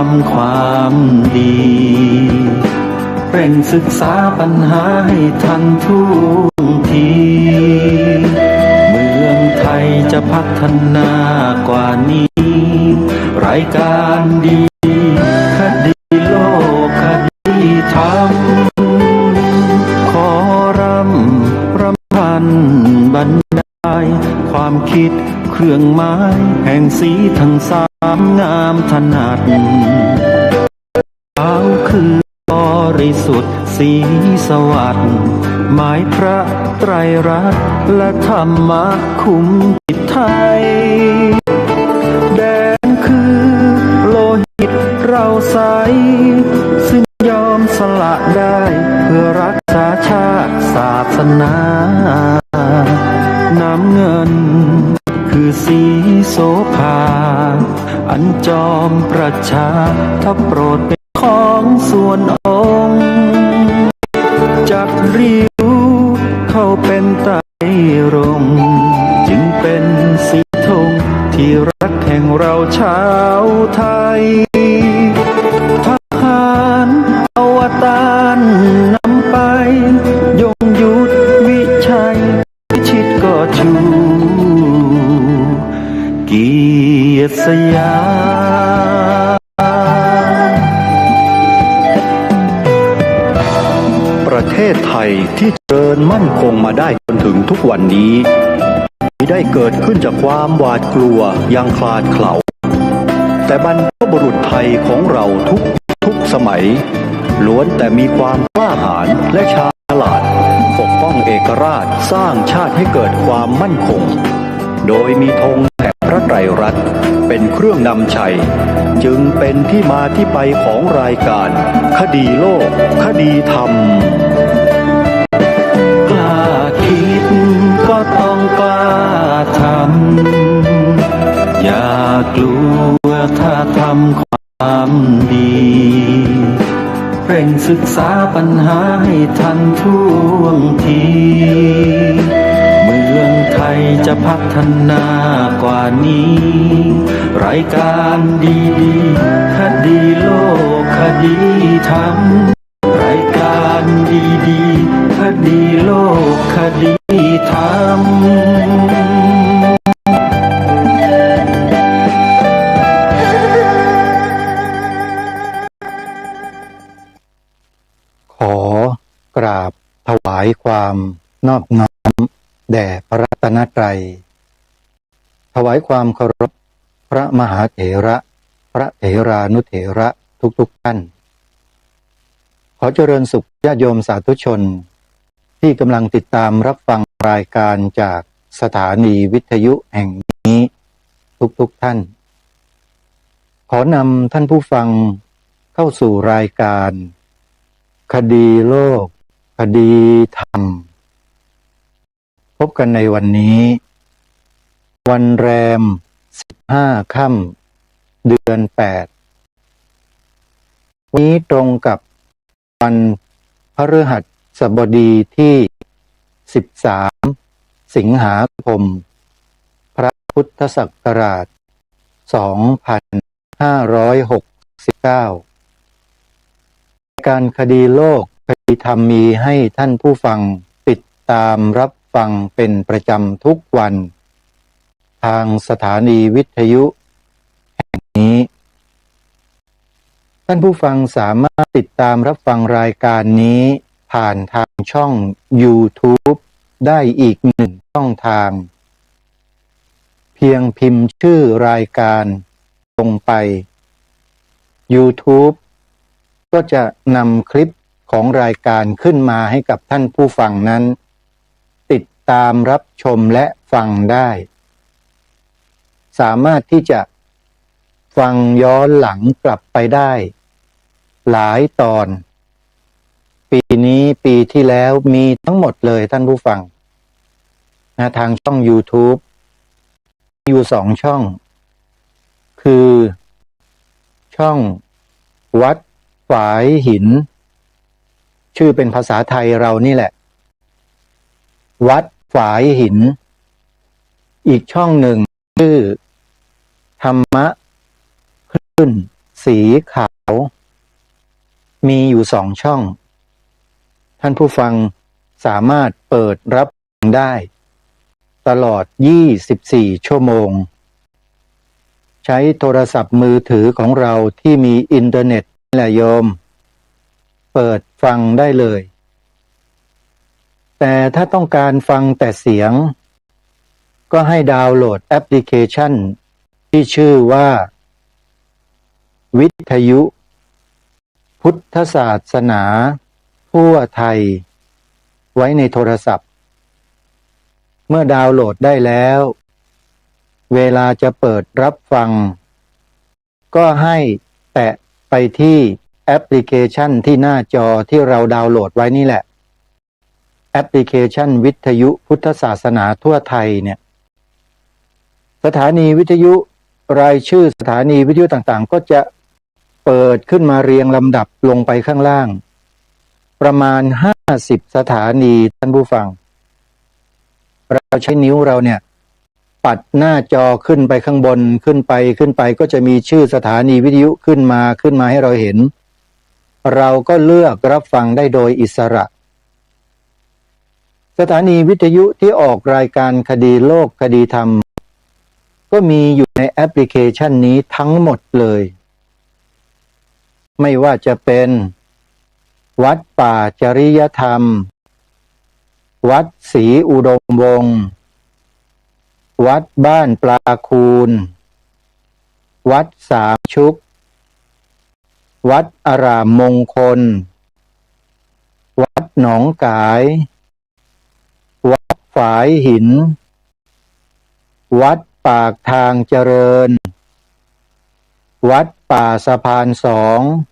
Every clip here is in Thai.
ำความดีเร่งศึกษาปัญหาให้ทันท่วงทีเมืองไทยจะพัฒนากว่านี้รายการดีคดีโลกคดีธรรมขอรำพันบรรดาความคิดเครื่องหมายแห่งสีทั้งสามงามถนัดขาวคือบริสุทธิ์สีสวัสดิ์หมายพระไตรรัตน์และธรรมะคุ้มจิตไทยแดงคือโลหิตเราใสซึ่งยอมสละได้เพื่อรักษาชาติศาสนาน้ำเงินคือสีโสภาอันจอมประชาถ้าโปรดเป็นของส่วนองค์จัดริ้วเข้าเป็นไตรรงค์จึงเป็นสีธงที่รักแห่งเราชาวไทยทหารอวตารนำไปยงยุทธวิชัยพิชิตก็ชูเกียรติสยามประเทศไทยที่เจริญมั่นคงมาได้จนถึงทุกวันนี้ไม่ได้เกิดขึ้นจากความหวาดกลัวยังคลาดเขลาแต่บรรพบุรุษไทยของเราทุกสมัยล้วนแต่มีความกล้าหาญและฉลาดปกป้องเอกราชสร้างชาติให้เกิดความมั่นคงโดยมีธงแห่งพระไตรรัตน์เป็นเครื่องนำชัยจึงเป็นที่มาที่ไปของรายการคดีโลกคดีธรรมกล้าคิดก็ต้องกล้าทำอย่ากลัวถ้าทำความดีเร่งศึกษาปัญหาให้ทันท่วงทีเมืองไทยจะพัฒนากว่านี้รายการดีๆคดีโลกคดีธรรมรายการดีๆคดีโลกคดีธรรมขอกราบถวายความนอบน้อมแด่พระรัตนตรัยถวายความเคารพพระมหาเถระพระเถรานุเถระทุกท่านขอเจริญสุขญาติโยมสาธุชนที่กำลังติดตามรับฟังรายการจากสถานีวิทยุแห่งนี้ทุกท่านขอนำท่านผู้ฟังเข้าสู่รายการคดีโลกคดีธรรมพบกันในวันนี้วันแรม15 ค่ำเดือน 8วันนี้ตรงกับวันพฤหัสบดีที่13 สิงหาคมพระพุทธศักราช2569การคดีโลกคดีธรรมมีให้ท่านผู้ฟังติดตามรับฟังเป็นประจำทุกวันทางสถานีวิทยุแห่งนี้ท่านผู้ฟังสามารถติดตามรับฟังรายการนี้ผ่านทางช่อง YouTube ได้อีกหนึ่งช่องทางเพียงพิมพ์ชื่อรายการลงไป YouTube ก็จะนำคลิปของรายการขึ้นมาให้กับท่านผู้ฟังนั้นติดตามรับชมและฟังได้สามารถที่จะฟังย้อนหลังกลับไปได้หลายตอนปีนี้ปีที่แล้วมีทั้งหมดเลยท่านผู้ฟังทางช่อง YouTube มีอยู่2 ช่องคือช่องวัดฝายหินชื่อเป็นภาษาไทยเรานี่แหละวัดฝายหินอีกช่องหนึ่งชื่อธรรมะคลื่น สีขาวมีอยู่2 ช่องท่านผู้ฟังสามารถเปิดรับฟังได้ตลอด24 ชั่วโมงใช้โทรศัพท์มือถือของเราที่มีอินเทอร์เน็ตแหละโยมเปิดฟังได้เลยแต่ถ้าต้องการฟังแต่เสียงก็ให้ดาวน์โหลดแอปพลิเคชันที่ชื่อว่าวิทยุพุทธศาสนาทั่วไทยไว้ในโทรศัพท์เมื่อดาวน์โหลดได้แล้วเวลาจะเปิดรับฟังก็ให้แตะไปที่แอปพลิเคชันที่หน้าจอที่เราดาวน์โหลดไว้นี่แหละแอปพลิเคชันวิทยุพุทธศาสนาทั่วไทยเนี่ยสถานีวิทยุรายชื่อสถานีวิทยุต่างๆก็จะเปิดขึ้นมาเรียงลำดับลงไปข้างล่างประมาณ50 สถานีท่านผู้ฟังเราใช้นิ้วเราเนี่ยปัดหน้าจอขึ้นไปข้างบนขึ้นไปก็จะมีชื่อสถานีวิทยุขึ้นมาให้เราเห็นเราก็เลือกรับฟังได้โดยอิสระสถานีวิทยุที่ออกรายการคดีโลกคดีธรรมก็มีอยู่ในแอปพลิเคชันนี้ทั้งหมดเลยไม่ว่าจะเป็นวัดป่าจริยธรรมวัดศรีอุดมวงศ์วัดบ้านปลาคูนวัดสามชุกวัดอารามมงคลวัดหนองกายวัดฝายหินวัดปากทางเจริญวัดป่าสะพาน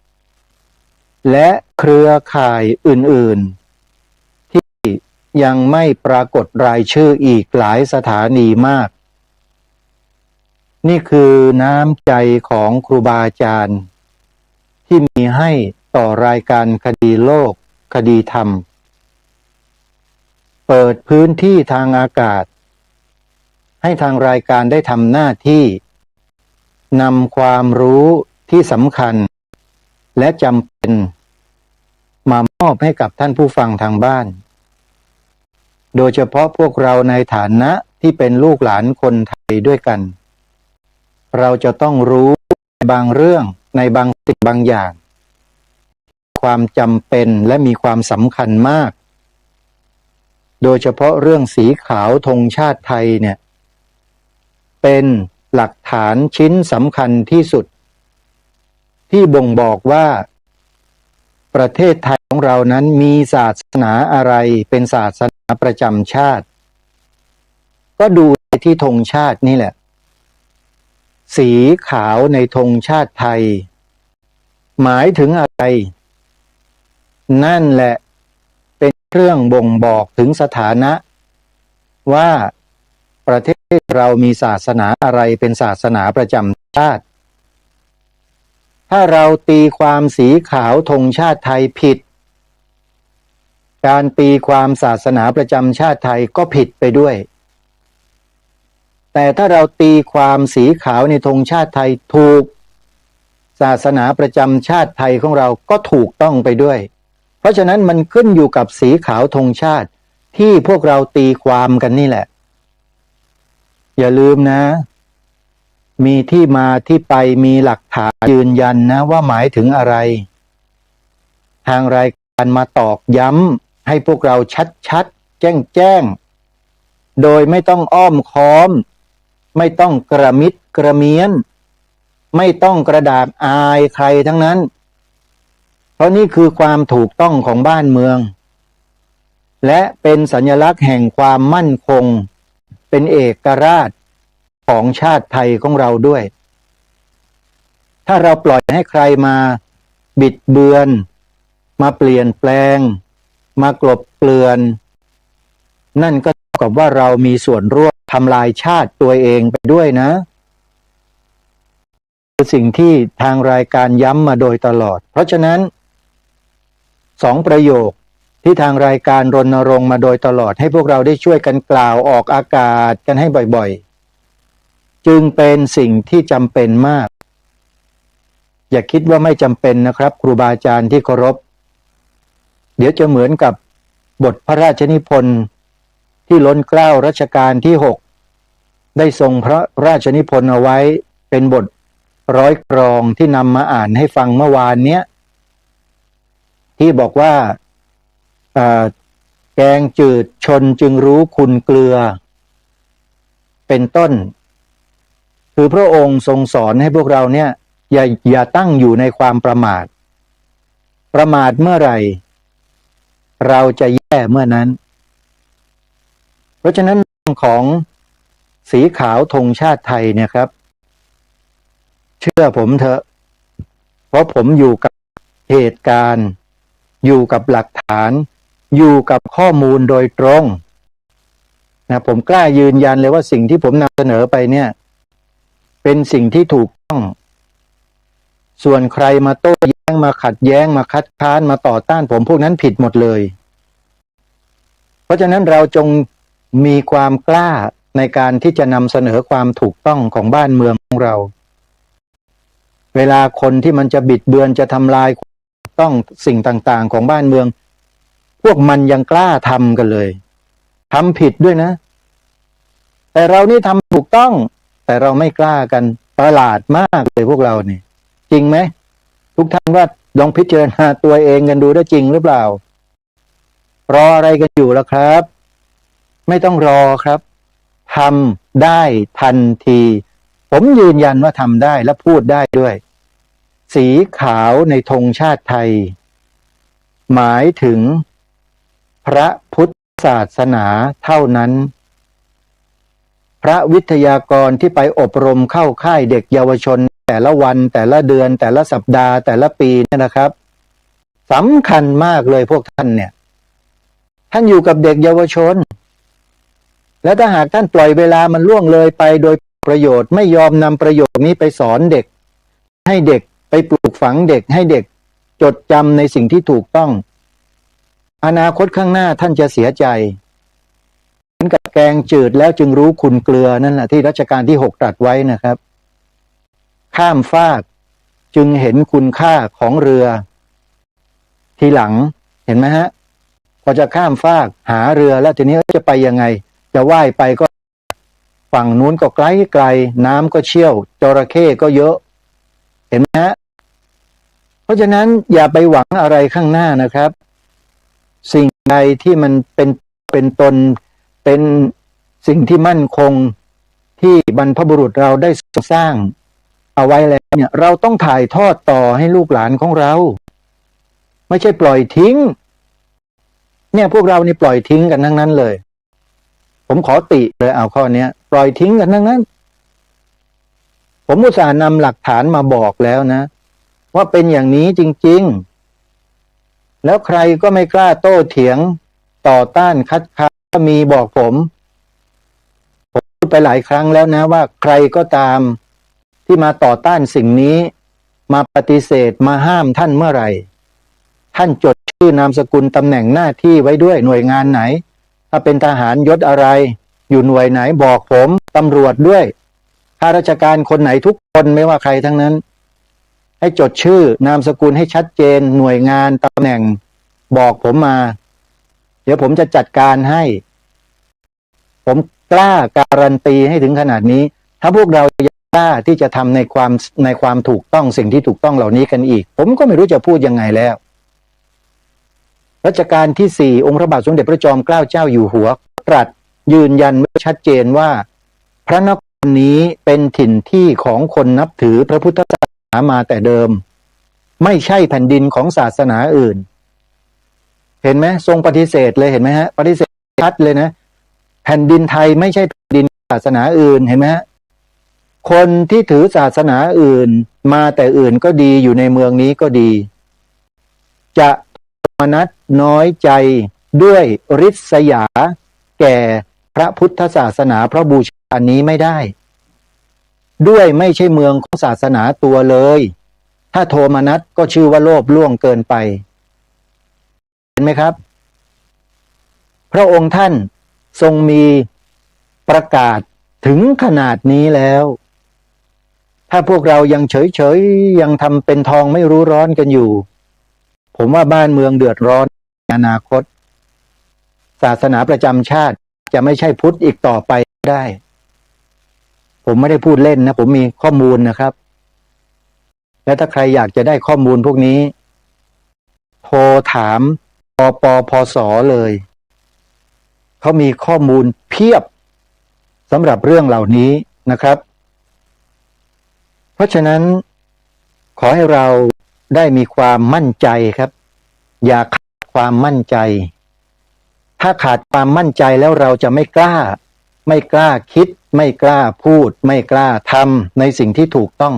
2และเครือข่ายอื่นๆที่ยังไม่ปรากฏรายชื่ออีกหลายสถานีมากนี่คือน้ำใจของครูบาอาจารย์ที่มีให้ต่อรายการคดีโลกคดีธรรมเปิดพื้นที่ทางอากาศให้ทางรายการได้ทำหน้าที่นำความรู้ที่สำคัญและจำเป็นมามอบให้กับท่านผู้ฟังทางบ้านโดยเฉพาะพวกเราในฐานะที่เป็นลูกหลานคนไทยด้วยกันเราจะต้องรู้ในบางเรื่องในบางสิ่งบางอย่างความจำเป็นและมีความสำคัญมากโดยเฉพาะเรื่องสีขาวธงชาติไทยเนี่ยเป็นหลักฐานชิ้นสำคัญที่สุดที่บ่งบอกว่าประเทศไทยของเรานั้นมีศาสนาอะไรเป็นศาสนาประจำชาติก็ดูที่ธงชาตินี่แหละสีขาวในธงชาติไทยหมายถึงอะไรนั่นแหละเป็นเครื่องบ่งบอกถึงสถานะว่าประเทศเรามีศาสนาอะไรเป็นศาสนาประจำชาติถ้าเราตีความสีขาวธงชาติไทยผิดการตีความศาสนาประจำชาติไทยก็ผิดไปด้วยแต่ถ้าเราตีความสีขาวในธงชาติไทยถูกศาสนาประจำชาติไทยของเราก็ถูกต้องไปด้วยเพราะฉะนั้นมันขึ้นอยู่กับสีขาวธงชาติที่พวกเราตีความกันนี่แหละอย่าลืมนะมีที่มาที่ไปมีหลักฐานยืนยันนะว่าหมายถึงอะไรทางรายการมาตอกย้ำให้พวกเราชัดๆแจ้งโดยไม่ต้องอ้อมค้อมไม่ต้องกระมิดกระเมี้ยนไม่ต้องกระดากอายใครทั้งนั้นเพราะนี่คือความถูกต้องของบ้านเมืองและเป็นสัญลักษณ์แห่งความมั่นคงเป็นเอกราชของชาติไทยของเราด้วยถ้าเราปล่อยให้ใครมาบิดเบือนมาเปลี่ยนแปลงมากลบเกลื่อนนั่นก็เท่ากับว่าเรามีส่วนร่วมทำลายชาติตัวเองไปด้วยนะคือสิ่งที่ทางรายการย้ำมาโดยตลอดเพราะฉะนั้น2 ประโยคที่ทางรายการรณรงค์มาโดยตลอดให้พวกเราได้ช่วยกันกล่าวออกอากาศกันให้บ่อยๆจึงเป็นสิ่งที่จำเป็นมาก อย่าคิดว่าไม่จำเป็นนะครับครูบาอาจารย์ที่เคารพเดี๋ยวจะเหมือนกับบทพระราชนิพนธ์ที่ล้นเกล้ารัชกาลที่6ได้ทรงพระราชนิพนธ์เอาไว้เป็นบทร้อยกรองที่นำมาอ่านให้ฟังเมื่อวานเนี้ยที่บอกว่าแกงจืดชนจึงรู้คุณเกลือเป็นต้นคือพระองค์ทรงสอนให้พวกเราเนี่ยอย่าตั้งอยู่ในความประมาทเมื่อไหร่เราจะแย่เมื่อนั้นเพราะฉะนั้นของสีขาวธงชาติไทยเนี่ยครับเชื่อผมเถอะเพราะผมอยู่กับเหตุการณ์อยู่กับหลักฐานอยู่กับข้อมูลโดยตรงนะผมกล้ายืนยันเลยว่าสิ่งที่ผมนำเสนอไปเนี่ยเป็นสิ่งที่ถูกต้องส่วนใครมาโต้แย้งมาขัดแย้งมาคัดค้านมาต่อต้านผมพวกนั้นผิดหมดเลยเพราะฉะนั้นเราจงมีความกล้าในการที่จะนำเสนอความถูกต้องของบ้านเมืองของเราเวลาคนที่มันจะบิดเบือนจะทำลายต้องสิ่งต่างๆของบ้านเมืองพวกมันยังกล้าทำกันเลยทำผิดด้วยนะแต่เรานี่ทำถูกต้องแต่เราไม่กล้ากันประหลาดมากเลยพวกเรานี่จริงไหมทุกท่านว่าลองพิจารณาตัวเองกันดูได้จริงหรือเปล่ารออะไรกันอยู่ล่ะครับไม่ต้องรอครับทำได้ทันทีผมยืนยันว่าทำได้และพูดได้ด้วยสีขาวในธงชาติไทยหมายถึงพระพุทธศาสนาเท่านั้นพระวิทยากรที่ไปอบรมเข้าค่ายเด็กเยาวชนแต่ละวันแต่ละเดือนแต่ละสัปดาห์แต่ละปีเนี่ยนะครับสำคัญมากเลยพวกท่านเนี่ยท่านอยู่กับเด็กเยาวชนแล้วถ้าหากท่านปล่อยเวลามันล่วงเลยไปโดยประโยชน์ไม่ยอมนำประโยชน์นี้ไปสอนเด็กให้เด็กไปปลูกฝังเด็กให้เด็กจดจำในสิ่งที่ถูกต้องอนาคตข้างหน้าท่านจะเสียใจเหมือนกับแกงจืดแล้วจึงรู้คุณเกลือนั่นแหละที่รัชกาลที่6ตรัสไว้นะครับข้ามฟากจึงเห็นคุณค่าของเรือทีหลังเห็นไหมฮะพอจะข้ามฟากหาเรือแล้วทีนี้จะไปยังไงจะว่ายไปก็ฝั่งนู้นก็ไกลน้ำก็เชี่ยวจระเข้ก็เยอะเห็นไหมฮะเพราะฉะนั้นอย่าไปหวังอะไรข้างหน้านะครับสิ่งใดที่มันเป็นตนเป็นสิ่งที่มั่นคงที่บรรพบุรุษเราได้สร้างเอาไว้แล้วเนี่ยเราต้องถ่ายทอดต่อให้ลูกหลานของเราไม่ใช่ปล่อยทิ้งเนี่ยพวกเรานี่ปล่อยทิ้งกันทั้งนั้นเลยผมขอติเลยเอาข้อนี้ปล่อยทิ้งกันทั้งนั้นผมอุตส่าห์นำหลักฐานมาบอกแล้วนะว่าเป็นอย่างนี้จริงๆแล้วใครก็ไม่กล้าโต้เถียงต่อต้านคัดค้านมีบอกผมพูดไปหลายครั้งแล้วนะว่าใครก็ตามที่มาต่อต้านสิ่งนี้มาปฏิเสธมาห้ามท่านเมื่อไหร่ท่านจดชื่อนามสกุลตำแหน่งหน้าที่ไว้ด้วยหน่วยงานไหนถ้าเป็นทหารยศอะไรอยู่หน่วยไหนบอกผมตำรวจด้วยข้าราชการคนไหนทุกคนไม่ว่าใครทั้งนั้นให้จดชื่อนามสกุลให้ชัดเจนหน่วยงานตำแหน่งบอกผมมาเดี๋ยวผมจะจัดการให้ผมกล้าการันตีให้ถึงขนาดนี้ถ้าพวกเรากล้าที่จะทำในความถูกต้องสิ่งที่ถูกต้องเหล่านี้กันอีกผมก็ไม่รู้จะพูดยังไงแล้วรัชกาลที่4องค์พระบาทสมเด็จพระจอมเกล้าเจ้าอยู่หัวตรัสยืนยันไว้ชัดเจนว่าพระนครนี้เป็นถิ่นที่ของคนนับถือพระพุทธศาสนามาแต่เดิมไม่ใช่แผ่นดินของศาสนาอื่นเห็นไหมทรงปฏิเสธเลยเห็นไหมฮะปฏิเสธชัดเลยนะแผ่นดินไทยไม่ใช่แผ่นดินศาสนาอื่นเห็นไหมฮะคนที่ถือศาสนาอื่นมาแต่อื่นก็ดีอยู่ในเมืองนี้ก็ดีจะมนัสน้อยใจด้วยริษยาแก่พระพุทธศาสนาเพราะบูชาอันนี้ไม่ได้ด้วยไม่ใช่เมืองของศาสนาตัวเลยถ้าโทมนัสก็ชื่อว่าโลภล่วงเกินไปเห็นไหมครับพระองค์ท่านทรงมีประกาศถึงขนาดนี้แล้ว ถ้าพวกเรายังเฉยๆยังทำเป็นทองไม่รู้ร้อนกันอยู่ ผมว่าบ้านเมืองเดือดร้อนในอนาคต ศาสนาประจำชาติจะไม่ใช่พุทธอีกต่อไปได้ ผมไม่ได้พูดเล่นนะผมมีข้อมูลนะครับ และถ้าใครอยากจะได้ข้อมูลพวกนี้โทรถามปปสเลยเขามีข้อมูลเพียบสำหรับเรื่องเหล่านี้นะครับ เพราะฉะนั้นขอให้เราได้มีความมั่นใจครับอย่าขาดความมั่นใจ ถ้าขาดความมั่นใจแล้วเราจะไม่กล้าคิดไม่กล้าพูดไม่กล้าทำในสิ่งที่ถูกต้อง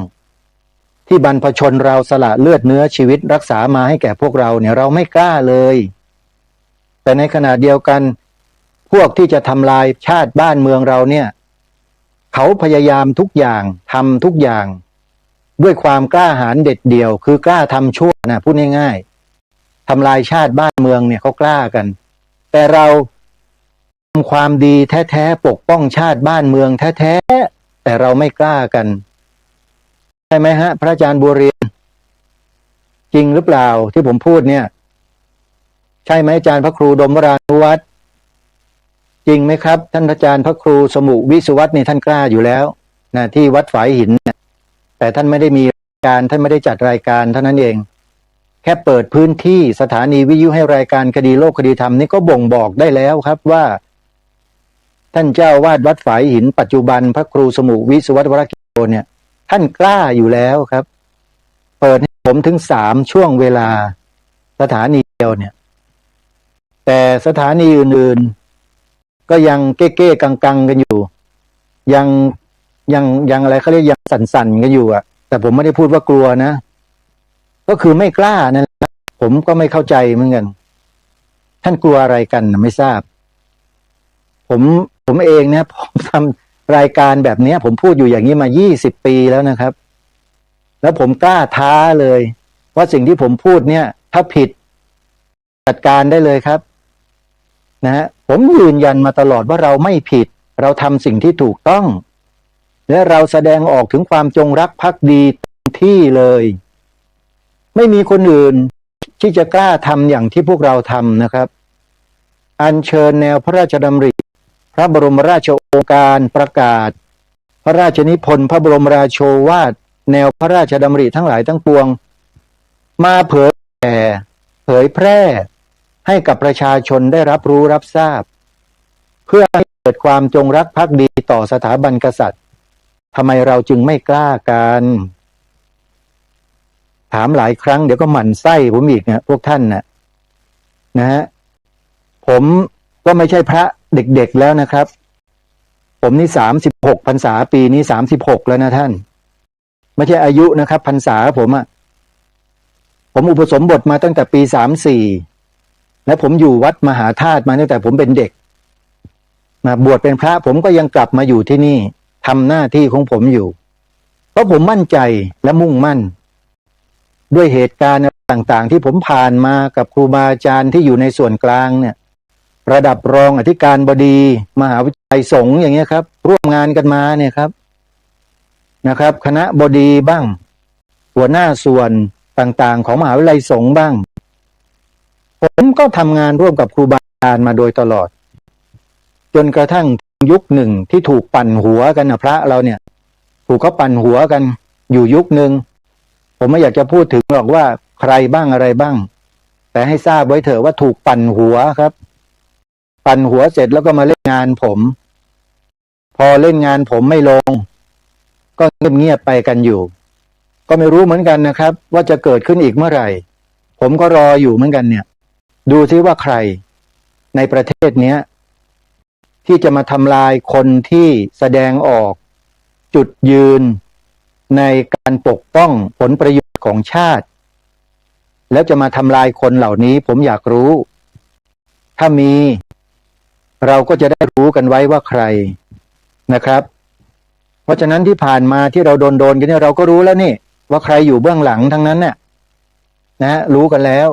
ที่บรรพชนเราสละเลือดเนื้อชีวิตรักษามาให้แก่พวกเราเนี่ยเราไม่กล้าเลยแต่ในขณะเดียวกันพวกที่จะทำลายชาติบ้านเมืองเราเนี่ยเขาพยายามทุกอย่างทำทุกอย่างด้วยความกล้าหาญเด็ดเดี่ยวคือกล้าทำชั่วนะพูดง่ายๆทำลายชาติบ้านเมืองเนี่ยเขากล้ากันแต่เราทำความดีแท้ๆปกป้องชาติบ้านเมืองแท้ๆแต่เราไม่กล้ากันใช่ไหมฮะพระอาจารย์บัวเรียนจริงหรือเปล่าที่ผมพูดเนี่ยใช่ไหมอาจารย์พระครูดมวรานุวัฒน์จริงไหมครับท่านอาจารย์พระครูสมุวิสุวัฒน์นี่ท่านกล้าอยู่แล้วนะที่วัดฝายหินแต่ท่านไม่ได้มีรายการท่านไม่ได้จัดรายการเท่านั้นเองแค่เปิดพื้นที่สถานีวิทยุให้รายการคดีโลกคดีธรรมนี่ก็บ่งบอกได้แล้วครับว่าท่านเจ้าวาดวัดฝายหินปัจจุบันพระครูสมุวิสุวัฒน์วรกิโลเนี่ยท่านกล้าอยู่แล้วครับเปิดให้ผมถึง3ช่วงเวลาสถานีเดียวเนี่ยแต่สถานีอื่นๆก็ยังเก้ๆกังๆกันอยู่ยังอะไรเขาเรียกยังสั่นๆกันอยู่อ่ะแต่ผมไม่ได้พูดว่ากลัวนะก็คือไม่กล้านั่นแหละผมก็ไม่เข้าใจเหมือนกันท่านกลัวอะไรกันไม่ทราบผมเองเนี่ยผมทำรายการแบบนี้ผมพูดอยู่อย่างนี้มา20 ปีแล้วนะครับแล้วผมกล้าท้าเลยว่าสิ่งที่ผมพูดเนี่ยถ้าผิดจัดการได้เลยครับนะฮะผมยืนยันมาตลอดว่าเราไม่ผิดเราทำสิ่งที่ถูกต้องและเราแสดงออกถึงความจงรักภักดีเต็มที่เลยไม่มีคนอื่นที่จะกล้าทำอย่างที่พวกเราทำนะครับอัญเชิญแนวพระราชดำริพระบรมราชโองการประกาศพระราชนิพนธ์พระบรมราโชวาทแนวพระราชดำริทั้งหลายทั้งปวงมาเผยแพร่ให้กับประชาชนได้รับรู้รับทราบเพื่อให้เกิดความจงรักภักดีต่อสถาบันกษัตริย์ทำไมเราจึงไม่กล้ากันถามหลายครั้งเดี๋ยวก็หมั่นไส้ผมอีกนะพวกท่านนะฮะผมก็ไม่ใช่พระเด็กๆแล้วนะครับผมนี่36พรรษาปีนี้36แล้วนะท่านไม่ใช่อายุนะครับพรรษาผมอุปสมบทมาตั้งแต่ปี34และผมอยู่วัดมหาธาตุมาตั้งแต่ผมเป็นเด็กมาบวชเป็นพระผมก็ยังกลับมาอยู่ที่นี่ทำหน้าที่ของผมอยู่เพราะผมมั่นใจและมุ่งมั่นด้วยเหตุการณ์ต่างๆที่ผมผ่านมากับครูบาอาจารย์ที่อยู่ในส่วนกลางเนี่ยระดับรองอธิการบดีมหาวิทยาลัยสงฆ์อย่างเงี้ยครับร่วมงานกันมาเนี่ยครับนะครับคณะบดีบ้างหัวหน้าส่วนต่างๆของมหาวิทยาลัยสงฆ์บ้างผมก็ทำงานร่วมกับครูบาอาจารย์มาโดยตลอดจนกระทั่งยุคหนึ่งที่ถูกปั่นหัวกันนะพระเราเนี่ยถูกเขาปั่นหัวกันอยู่ยุคหนึ่งผมไม่อยากจะพูดถึงหรอกว่าใครบ้างอะไรบ้างแต่ให้ทราบไว้เถอะว่าถูกปั่นหัวครับปั่นหัวเสร็จแล้วก็มาเล่นงานผมพอเล่นงานผมไม่ลงก็เงียบๆไปกันอยู่ก็ไม่รู้เหมือนกันนะครับว่าจะเกิดขึ้นอีกเมื่อไหร่ผมก็รออยู่เหมือนกันเนี่ยดูซิว่าใครในประเทศเนี้ยที่จะมาทำลายคนที่แสดงออกจุดยืนในการปกป้องผลประโยชน์ของชาติแล้วจะมาทำลายคนเหล่านี้ผมอยากรู้ถ้ามีเราก็จะได้รู้กันไว้ว่าใครนะครับเพราะฉะนั้นที่ผ่านมาที่เราโดนกันเนี่ยเราก็รู้แล้วนี่ว่าใครอยู่เบื้องหลังทั้งนั้นเนี่ยนะรู้กันแล้ว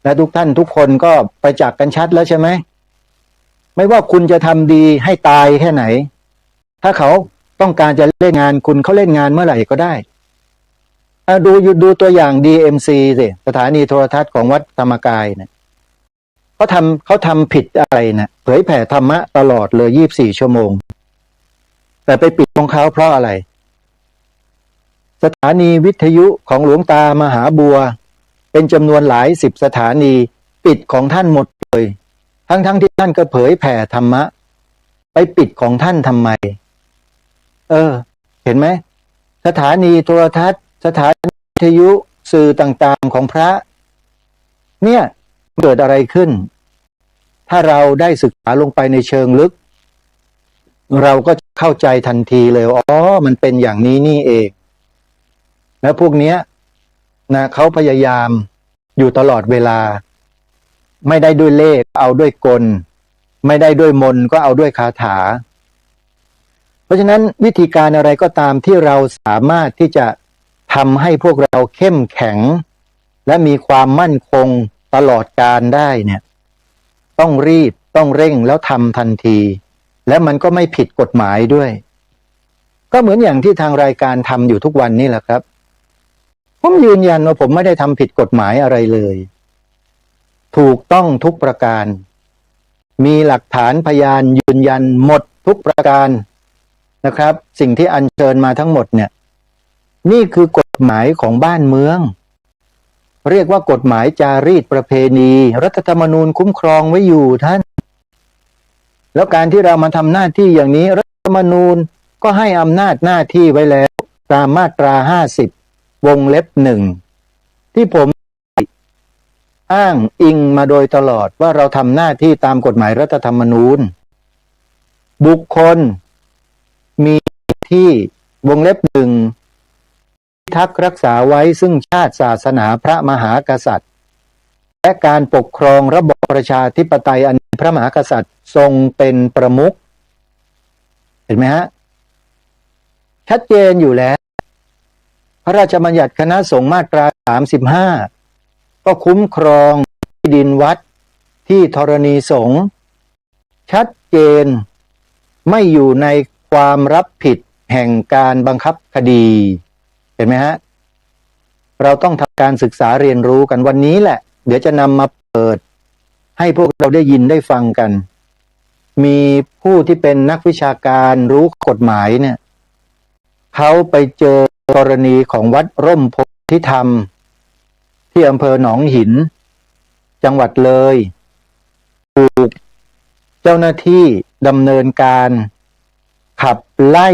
และทุกท่านทุกคนก็ประจักษ์กันชัดแล้วใช่ไหมไม่ว่าคุณจะทำดีให้ตายแค่ไหนถ้าเขา ต้องการจะเล่นงานคุณเขาเล่นงานเมื่อไหร่ก็ได้ดูตัวอย่าง DMC สิสถานีโทรทัศน์ของวัดธรรมกายเนี่ยเขาทำผิดอะไรนะเผยแผ่ธรรมะตลอดเลย24 ชั่วโมงแต่ไปปิดของเขาเพราะอะไรสถานีวิทยุของหลวงตามหาบัวเป็นจำนวนหลาย10 สถานีปิดของท่านหมดเลยทั้งที่ท่านก็เผยแผ่ธรรมะไปปิดของท่านทำไมเห็นไหมสถานีโทรทัศน์สถานีวิทยุสื่อต่างๆของพระเนี่ยเกิดอะไรขึ้นถ้าเราได้ศึกษาลงไปในเชิงลึกเราก็เข้าใจทันทีเลยมันเป็นอย่างนี้นี่เองแล้วพวกเนี้ยนะเขาพยายามอยู่ตลอดเวลาไม่ได้ด้วยเลขเอาด้วยกลไม่ได้ด้วยมนต์ก็เอาด้วยคาถาเพราะฉะนั้นวิธีการอะไรก็ตามที่เราสามารถที่จะทำให้พวกเราเข้มแข็งและมีความมั่นคงตลอดกาลได้เนี่ยต้องรีบต้องเร่งแล้วทำทันทีและมันก็ไม่ผิดกฎหมายด้วยก็เหมือนอย่างที่ทางรายการทำอยู่ทุกวันนี่แหละครับผมยืนยันว่าผมไม่ได้ทำผิดกฎหมายอะไรเลยถูกต้องทุกประการมีหลักฐานพยานยืนยันหมดทุกประการนะครับสิ่งที่อัญเชิญมาทั้งหมดเนี่ยนี่คือกฎหมายของบ้านเมืองเรียกว่ากฎหมายจารีตประเพณีรัฐธรรมนูญคุ้มครองไว้อยู่ท่านแล้วการที่เรามาทำหน้าที่อย่างนี้รัฐธรรมนูญก็ให้อำนาจหน้าที่ไว้แล้วตามมาตรา50วงเล็บ1ที่ผมอ้างอิงมาโดยตลอดว่าเราทำหน้าที่ตามกฎหมายรัฐธรรมนูญบุคคลมีที่วงเล็บ1พิทักษ์รักษาไว้ซึ่งชาติศาสนาพระมหากษัตริย์และการปกครองระบอบประชาธิปไตยอันพระมหากษัตริย์ทรงเป็นประมุขเห็นไหมฮะชัดเจนอยู่แล้วพระราชบัญญัติคณะสงฆ์มาตรา35ก็คุ้มครองที่ดินวัดที่ธรณีสงฆ์ชัดเจนไม่อยู่ในความรับผิดแห่งการบังคับคดีเห็นไหมฮะเราต้องทำการศึกษาเรียนรู้กันวันนี้แหละเดี๋ยวจะนำมาเปิดให้พวกเราได้ยินได้ฟังกันมีผู้ที่เป็นนักวิชาการรู้กฎหมายเนี่ยเขาไปเจอกรณีของวัดร่มโพธิธรรมที่อำเภอหนองหินจังหวัดเลยถูกเจ้าหน้าที่ดำเนินการขับไล่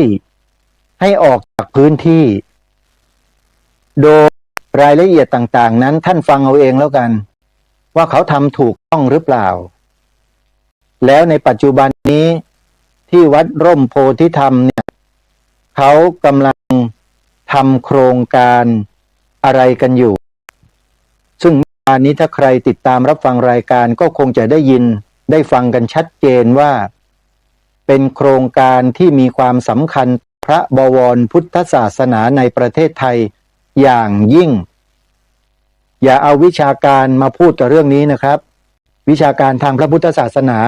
ให้ออกจากพื้นที่โดยรายละเอียดต่างๆนั้นท่านฟังเอาเองแล้วกันว่าเขาทำถูกต้องหรือเปล่าแล้วในปัจจุบันนี้ที่วัดร่มโพธิธรรมเนี่ยเขากำลังทำโครงการอะไรกันอยู่ซึ่งวันนี้ถ้าใครติดตามรับฟังรายการก็คงจะได้ยินได้ฟังกันชัดเจนว่าเป็นโครงการที่มีความสำคัญพระบวรพุทธศาสนาในประเทศไทยอย่างยิ่งอย่าเอาวิชาการมาพูดกับเรื่องนี้นะครับวิชาการทางพระพุทธศาสนา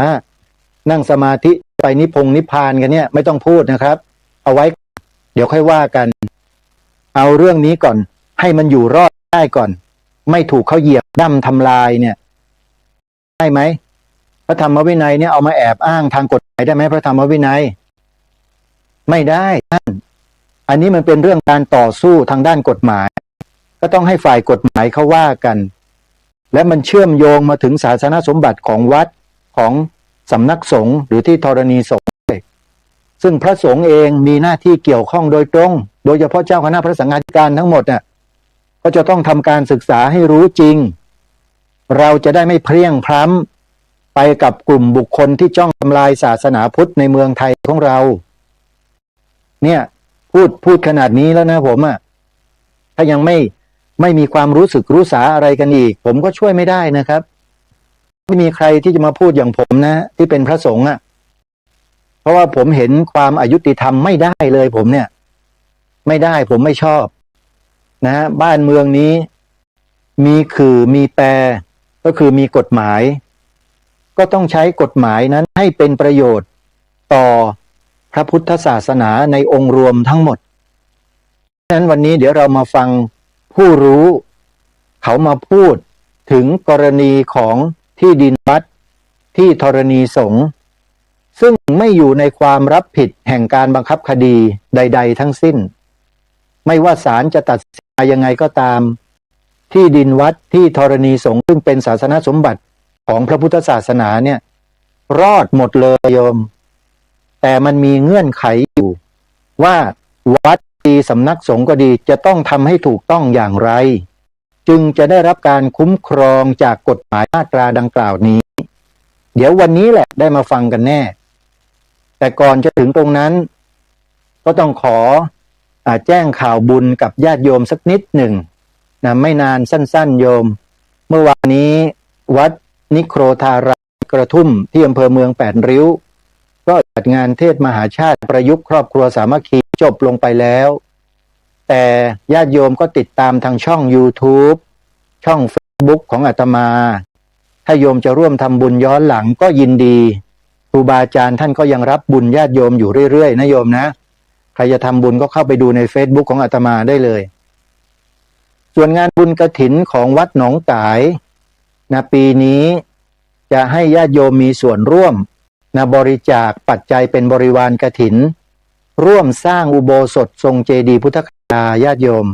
นั่งสมาธิไปนิพพานกันเนี่ยไม่ต้องพูดนะครับเอาไว้เดี๋ยวค่อยว่ากันเอาเรื่องนี้ก่อนให้มันอยู่รอดได้ก่อนไม่ถูกเขาเหยียบย่ำทำลายเนี่ยได้ไหมพระธรรมวินัยเนี่ยเอามาแอบอ้างทางกฎหมายได้ไหมพระธรรมวินัยไม่ได้ท่านอันนี้มันเป็นเรื่องการต่อสู้ทางด้านกฎหมายก็ต้องให้ฝ่ายกฎหมายเขาว่ากันและมันเชื่อมโยงมาถึงศาสนสมบัติของวัดของสำนักสงฆ์หรือที่ธรณีสงฆ์ซึ่งพระสงฆ์เองมีหน้าที่เกี่ยวข้องโดยตรงโดยเฉพาะเจ้าคณะพระสังฆาธิการทั้งหมดน่ะก็จะต้องทำการศึกษาให้รู้จริงเราจะได้ไม่เพลี้ยงพล้ำไปกับกลุ่มบุคคลที่จ้องทำลายศาสนาพุทธในเมืองไทยของเราเนี่ยพูดขนาดนี้แล้วนะผมถ้ายังไม่มีความรู้สึกรู้สาอะไรกันอีกผมก็ช่วยไม่ได้นะครับไม่มีใครที่จะมาพูดอย่างผมนะที่เป็นพระสงฆ์เพราะว่าผมเห็นความอายุติธรรมไม่ได้เลยผมเนี่ยไม่ได้ผมไม่ชอบนะบ้านเมืองนี้มีคือมีแปรก็คือมีกฎหมายก็ต้องใช้กฎหมายนั้นให้เป็นประโยชน์ต่อพ พระพุทธศาสนาในองค์รวมทั้งหมดฉะนั้นวันนี้เดี๋ยวเรามาฟังผู้รู้เขามาพูดถึงกรณีของที่ดินวัดที่ธรณีสงฆ์ซึ่งไม่อยู่ในความรับผิดแห่งการบังคับคดีใดๆทั้งสิ้นไม่ว่าศาลจะตัดสินมายังไงก็ตามที่ดินวัดที่ธรณีสงฆ์ซึ่งเป็นศาสนสมบัติของพระพุทธศาสนาเนี่ยรอดหมดเลยโยมแต่มันมีเงื่อนไขอยู่ว่าวัดดีสำนักสงฆ์ก็ดีจะต้องทำให้ถูกต้องอย่างไรจึงจะได้รับการคุ้มครองจากกฎหมายมาตราดังกล่าวนี้เดี๋ยววันนี้แหละได้มาฟังกันแน่แต่ก่อนจะถึงตรงนั้นก็ต้องขอแจ้งข่าวบุญกับญาติโยมสักนิดหนึ่งนะไม่นานสั้นๆโยมเมื่อวานนี้วัดนิโครธารามกระทุ่มที่อำเภอเมืองแปดริ้วก็จัดงานเทศมหาชาติประยุกต์ครอบครัวสามัคคีจบลงไปแล้วแต่ญาติโยมก็ติดตามทางช่อง YouTube ช่อง Facebook ของอาตมาถ้าโยมจะร่วมทำบุญย้อนหลังก็ยินดีครูบาอาจารย์ท่านก็ยังรับบุญญาติโยมอยู่เรื่อยๆนะโยมนะใครจะทำบุญก็เข้าไปดูใน Facebook ของอาตมาได้เลยส่วนงานบุญกฐินของวัดหนองกายนะปีนี้จะให้ญาติโยมมีส่วนร่วมนะบริจาคปัจจัยเป็นบริวารกฐินร่วมสร้างอุโบสถทรงเจดีย์พุทธคยาญาติโยม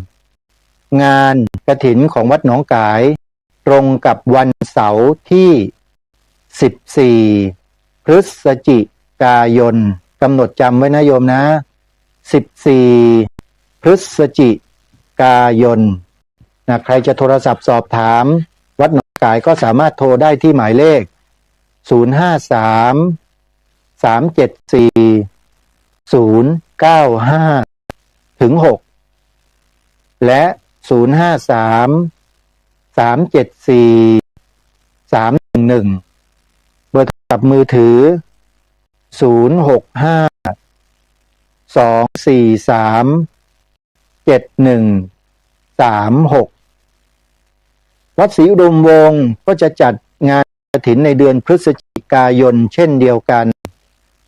งานกฐินของวัดหนองกายตรงกับวันเสาร์ที่14พฤศจิกายนกำหนดจำไว้นะโยมนะ14พฤศจิกายนนะใครจะโทรศัพท์สอบถามวัดหนองกายก็สามารถโทรได้ที่หมายเลข053 374 095ถึง6และ053 374 311เบอร์โทรศัพท์มือถือ065 243 7136วัดศรีอุดมวงศ์ก็จะจัดงานกฐินในเดือนพฤศจิกายนเช่นเดียวกัน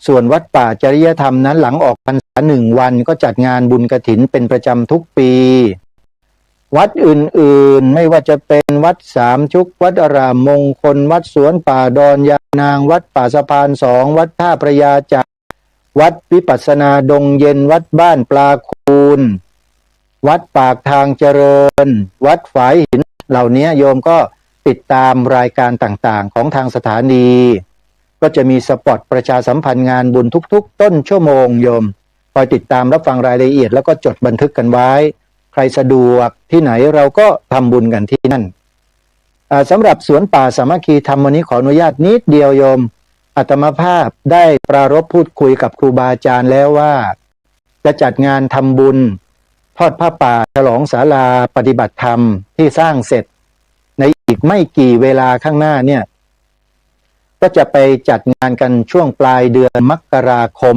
ส่วนวัดป่าจริยธรรมนั้นหลังออกพรรษา1 วันก็จัดงานบุญกฐินเป็นประจำทุกปีวัดอื่นๆไม่ว่าจะเป็นวัดสามชุกวัดอารามมงคลวัดสวนป่าดอนยานางวัดป่าสะพาน2วัดท่าพระยาจักรวัดวิปัสสนาดงเย็นวัดบ้านปลาคูนวัดปากทางเจริญวัดฝายหินเหล่านี้โยมก็ติดตามรายการต่างๆของทางสถานีก็จะมีสปอตประชาสัมพันธ์งานบุญทุกๆต้นชั่วโมงโยมคอยติดตามรับฟังรายละเอียดแล้วก็จดบันทึกกันไว้ใครสะดวกที่ไหนเราก็ทำบุญกันที่นั่นสำหรับสวนป่าสามัคคีธรรมวันนี้ขออนุญาตนิดเดียวโยมอาตมาภาพได้ปรารภพูดคุยกับครูบาอาจารย์แล้วว่าจะจัดงานทำบุญทอดผ้าป่าฉลองศาลาปฏิบัติธรรมที่สร้างเสร็จในอีกไม่กี่เวลาข้างหน้าเนี่ยก็จะไปจัดงานกันช่วงปลายเดือนมกราคม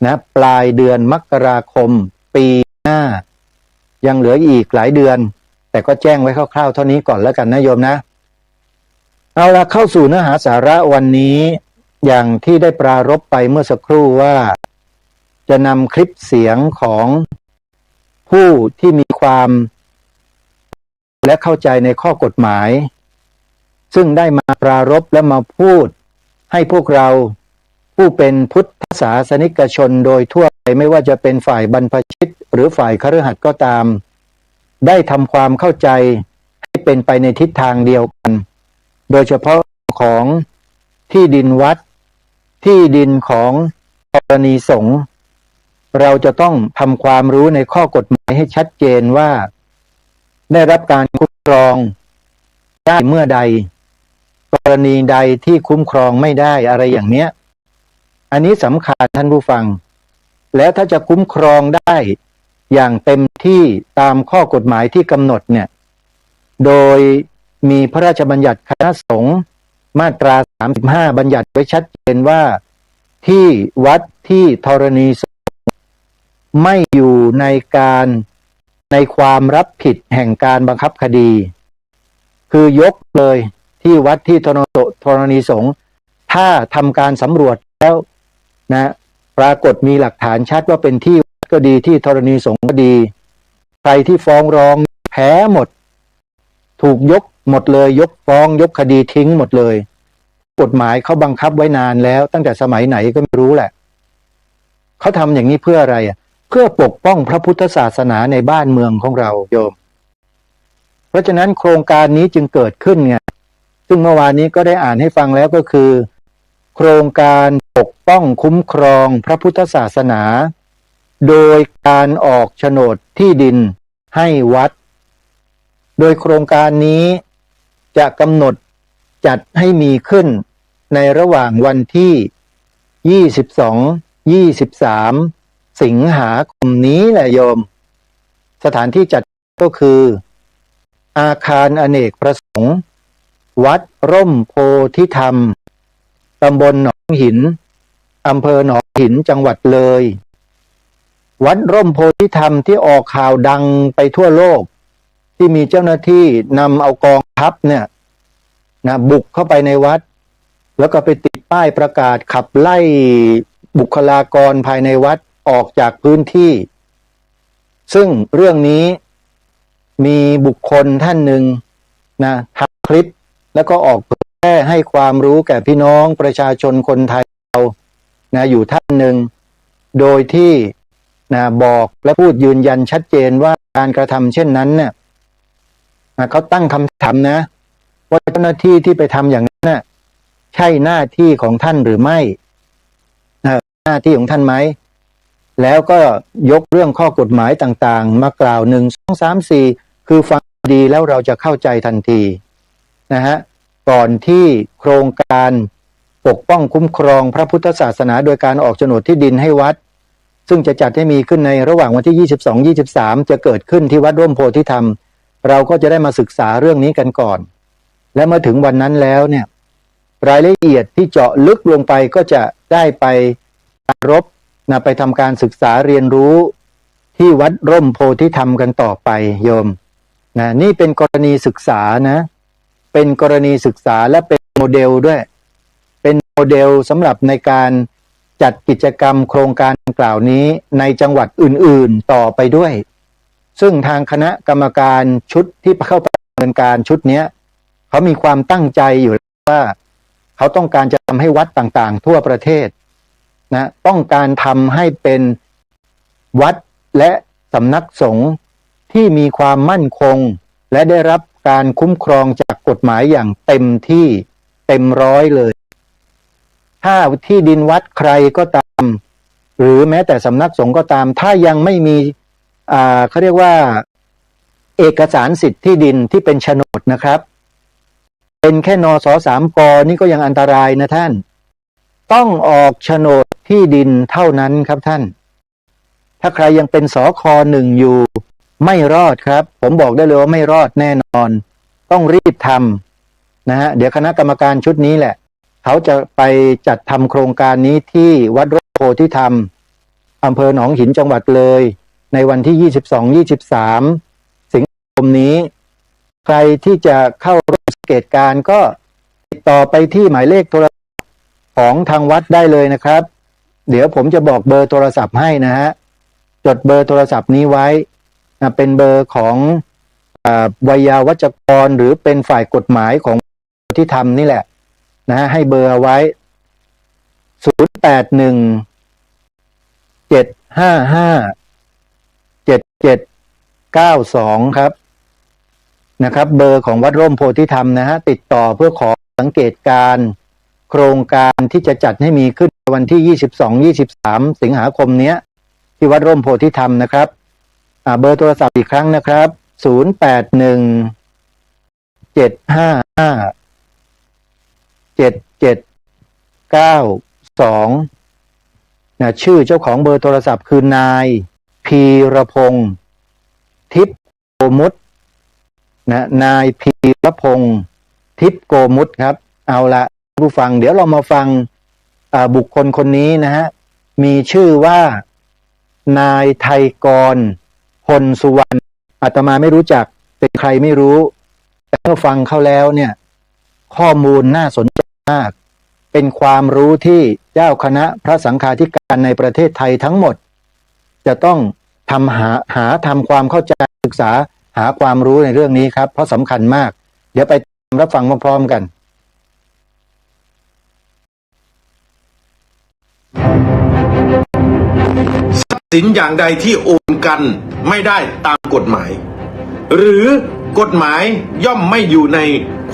นะปลายเดือนมกราคมปีหน้ายังเหลืออีกหลายเดือนแต่ก็แจ้งไว้คร่าวๆเท่านี้ก่อนแล้วกันนะโยมนะเอาละเข้าสู่เนื้อหาสาระวันนี้อย่างที่ได้ปรารภไปเมื่อสักครู่ว่าจะนำคลิปเสียงของผู้ที่มีความและเข้าใจในข้อกฎหมายซึ่งได้มาปรารภและมาพูดให้พวกเราผู้เป็นพุทธศาสนิกชนโดยทั่วไปไม่ว่าจะเป็นฝ่ายบรรพชิตหรือฝ่ายคฤหัสถ์ก็ตามได้ทำความเข้าใจให้เป็นไปในทิศทางเดียวกันโดยเฉพาะของที่ดินวัดที่ดินของธรณีสงฆ์เราจะต้องทำความรู้ในข้อกฎหมายให้ชัดเจนว่าได้รับการคุ้มครองได้เมื่อใดกรณีใดที่คุ้มครองไม่ได้อะไรอย่างเนี้ยอันนี้สำคัญท่านผู้ฟังแล้วถ้าจะคุ้มครองได้อย่างเต็มที่ตามข้อกฎหมายที่กำหนดเนี่ยโดยมีพระราชบัญญัติคณะสงฆ์มาตรา35บัญญัติไว้ชัดเจนว่าที่วัดที่ธรณีสงฆ์ไม่อยู่ในความรับผิดแห่งการบังคับคดีคือยกเลยที่วัดที่ธรณีสงฆ์ถ้าทำการสำรวจแล้วนะ ปรากฏมีหลักฐานชัดว่าเป็นที่วัดก็ดีที่ธรณีสงฆ์ก็ดีใครที่ฟ้องร้องแพ้หมดถูกยกหมดเลยยกฟ้องยกคดีทิ้งหมดเลยกฎหมายเขาบังคับไว้นานแล้วตั้งแต่สมัยไหนก็ไม่รู้แหละเขาทำอย่างนี้เพื่ออะไรอ่ะเพื่อปกป้องพระพุทธศาสนาในบ้านเมืองของเราโยมเพราะฉะนั้นโครงการนี้จึงเกิดขึ้นไงซึ่งเมื่อวานนี้ก็ได้อ่านให้ฟังแล้วก็คือโครงการปกป้องคุ้มครองพระพุทธศาสนาโดยการออกโฉนดที่ดินให้วัดโดยโครงการนี้จะกำหนดจัดให้มีขึ้นในระหว่างวันที่22-23 สิงหาคมนี้แหละโยมสถานที่จัดก็คืออาคารอเนกประสงค์วัดร่มโพธิธรรมตำบลหนองหินอำเภอหนองหินจังหวัดเลยวัดร่มโพธิธรรมที่ออกข่าวดังไปทั่วโลกที่มีเจ้าหน้าที่นำเอากองทัพเนี่ยบุกเข้าไปในวัดแล้วก็ไปติดป้ายประกาศขับไล่บุคลากรภายในวัดออกจากพื้นที่ซึ่งเรื่องนี้มีบุคคลท่านหนึ่งทำคลิปแล้วก็ออกเผยแพร่ให้ความรู้แก่พี่น้องประชาชนคนไทยเราอยู่ท่านหนึ่งโดยที่บอกและพูดยืนยันชัดเจนว่าการกระทำเช่นนั้นเนี่ยเขาตั้งคำถามนะว่าเจ้าหน้าที่ที่ไปทำอย่างนั้นน่ะใช่หน้าที่ของท่านหรือไม่หน้าที่ของท่านไหมแล้วก็ยกเรื่องข้อกฎหมายต่างๆมากล่าว1 2 3 4คือฟังดีแล้วเราจะเข้าใจทันทีนะฮะก่อนที่โครงการปกป้องคุ้มครองพระพุทธศาสนาโดยการออกโฉนดที่ดินให้วัดซึ่งจะจัดให้มีขึ้นในระหว่างวันที่ 22-23 จะเกิดขึ้นที่วัดร่มโพธิธรรมเราก็จะได้มาศึกษาเรื่องนี้กันก่อนและเมื่อถึงวันนั้นแล้วเนี่ยรายละเอียดที่เจาะลึกลงไปก็จะได้ไปไปทำการศึกษาเรียนรู้ที่วัดร่มโพธิธรรมกันต่อไปโยมนี่เป็นกรณีศึกษานะเป็นกรณีศึกษาและเป็นโมเดลด้วยเป็นโมเดลสำหรับในการจัดกิจกรรมโครงการดังกล่าวนี้ในจังหวัดอื่นๆต่อไปด้วยซึ่งทางคณะกรรมการชุดที่เข้าไปดำเนินการชุดนี้เขามีความตั้งใจอยู่ว่าเขาต้องการจะทำให้วัดต่างๆทั่วประเทศต้องการทำให้เป็นวัดและสำนักสงฆ์ที่มีความมั่นคงและได้รับการคุ้มครองจากกฎหมายอย่างเต็มที่เต็มร้อยเลยถ้าที่ดินวัดใครก็ตามหรือแม้แต่สำนักสงฆ์ก็ตามถ้ายังไม่มีเขาเรียกว่าเอกสารสิทธิ์ที่ดินที่เป็นโฉนดนะครับเป็นแค่นส3 กนี่ก็ยังอันตรายนะท่านต้องออกโฉนดที่ดินเท่านั้นครับท่านถ้าใครยังเป็นสค1อยู่ไม่รอดครับผมบอกได้เลยว่าไม่รอดแน่นอนต้องรีบทำนะฮะเดี๋ยวคณะกรรมการชุดนี้แหละเขาจะไปจัดทำโครงการนี้ที่วัดร่มโพธิธรรมอำเภอหนองหินจังหวัดเลยในวันที่ 22-23 สิงหาคมนี้ใครที่จะเข้าร่วมสังเกตการณ์ก็ติดต่อไปที่หมายเลขโทรศัพท์ของทางวัดได้เลยนะครับเดี๋ยวผมจะบอกเบอร์โทรศัพท์ให้นะฮะจดเบอร์โทรศัพท์นี้ไว้เป็นเบอร์ของวัยวัจกรหรือเป็นฝ่ายกฎหมายของที่ทำนี่แหละให้เบอร์ไว้081-755-7792ครับนะครับเบอร์ของวัดร่มโพธิธรรมนะฮะติดต่อเพื่อขอสังเกตการโครงการที่จะจัดให้มีขึ้นวันที่ 22-23 สิงหาคมนี้ที่วัดร่มโพธิธรรมนะครับเบอร์โทรศัพท์อีกครั้งนะครับ081-755-7792ชื่อเจ้าของเบอร์โทรศัพท์คือนายพีรพงษ์ทิพย์โกมุตนายพีรพงษ์ทิพย์โกมุตครับเอาละผู้ฟังเดี๋ยวเรามาฟังบุคคลคนนี้นะฮะมีชื่อว่านายไทยกรพลสุวรรณอาตมาไม่รู้จักเป็นใครไม่รู้แต่เมื่อฟังเขาแล้วเนี่ยข้อมูลน่าสนใจมาก เป็นความรู้ที่เจ้าคณะพระสังฆาธิการในประเทศไทยทั้งหมด จะต้องทำความเข้าใจศึกษาหาความรู้ในเรื่องนี้ครับเพราะสำคัญมากเดี๋ยวไปรับฟังพร้อมๆกัน ทรัพย์สินอย่างใดที่โอนกันไม่ได้ตามกฎหมายหรือกฎหมายย่อมไม่อยู่ใน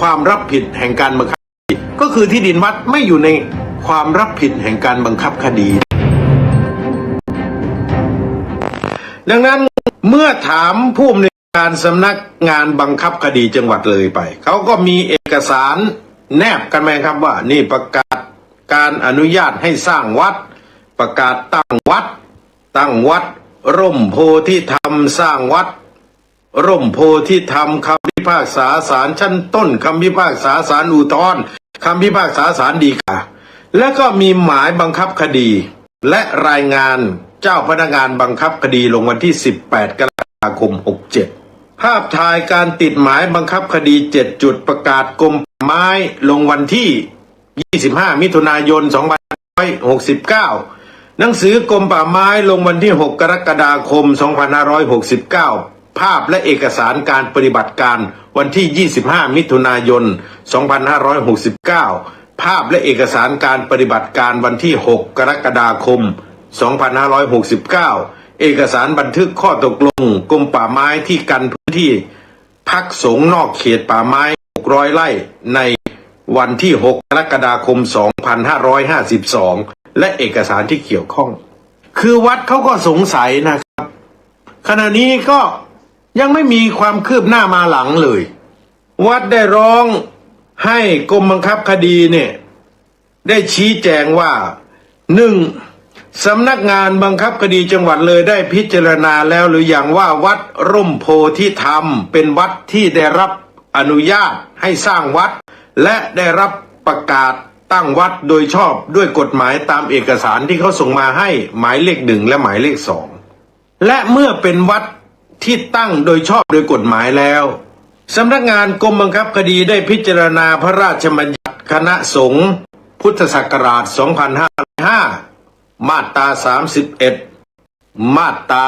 ความรับผิดแห่งการบังคับคดีก็คือที่ดินวัดไม่อยู่ในความรับผิดแห่งการบังคับคดีดังนั้นเมื่อถามผู้อำนวยการสำนักงานบังคับคดีจังหวัดเลยไปเขาก็มีเอกสารแนบกันไหมครับว่านี่ประกาศการอนุญาตให้สร้างวัดประกาศตั้งวัดร่มโพธิธรรมสร้างวัดร่มโพธิธรรมคำพิพากษาศาลชั้นต้นคำพิพากษาศาลอุทธรณ์คำพิพากษาศาลฎีกาและก็มีหมายบังคับคดีและรายงานเจ้าพนักงานบังคับคดีลงวันที่18 กรกฎาคม 67ภาพถ่ายการติดหมายบังคับคดี7จุดประกาศกรมป่าไม้ลงวันที่25 มิถุนายน 2569หนังสือกรมป่าไม้ลงวันที่6 กรกฎาคม 2569ภาพและเอกสารการปฏิบัติการวันที่25 มิถุนายน 2569ภาพและเอกสารการปฏิบัติการวันที่6 กรกฎาคม 2569เอกสารบันทึกข้อตกลงกรมป่าไม้ที่กันพื้นที่พักสงฆ์นอกเขตป่าไม้600 ไร่ในวันที่6 กรกฎาคม 2552และเอกสารที่เกี่ยวข้องคือวัดเขาก็สงสัยนะครับขณะนี้ก็ยังไม่มีความคืบหน้ามาหลังเลยวัดได้ร้องให้กรมบังคับคดีเนี่ยได้ชี้แจงว่า 1. สำนักงานบังคับคดีจังหวัดเลยได้พิจารณาแล้วหรืออย่างว่าวัดร่มโพธิธรรมเป็นวัดที่ได้รับอนุญาตให้สร้างวัดและได้รับประกาศตั้งวัดโดยชอบด้วยกฎหมายตามเอกสารที่เขาส่งมาให้หมายเลข 1และหมายเลข 2และเมื่อเป็นวัดที่ตั้งโดยชอบโดยกฎหมายแล้วสำนักงานกรมบังคับคดีได้พิจารณาพระราชบัญญัติคณะสงฆ์พุทธศักราช 2505 มาตรา 31 มาตรา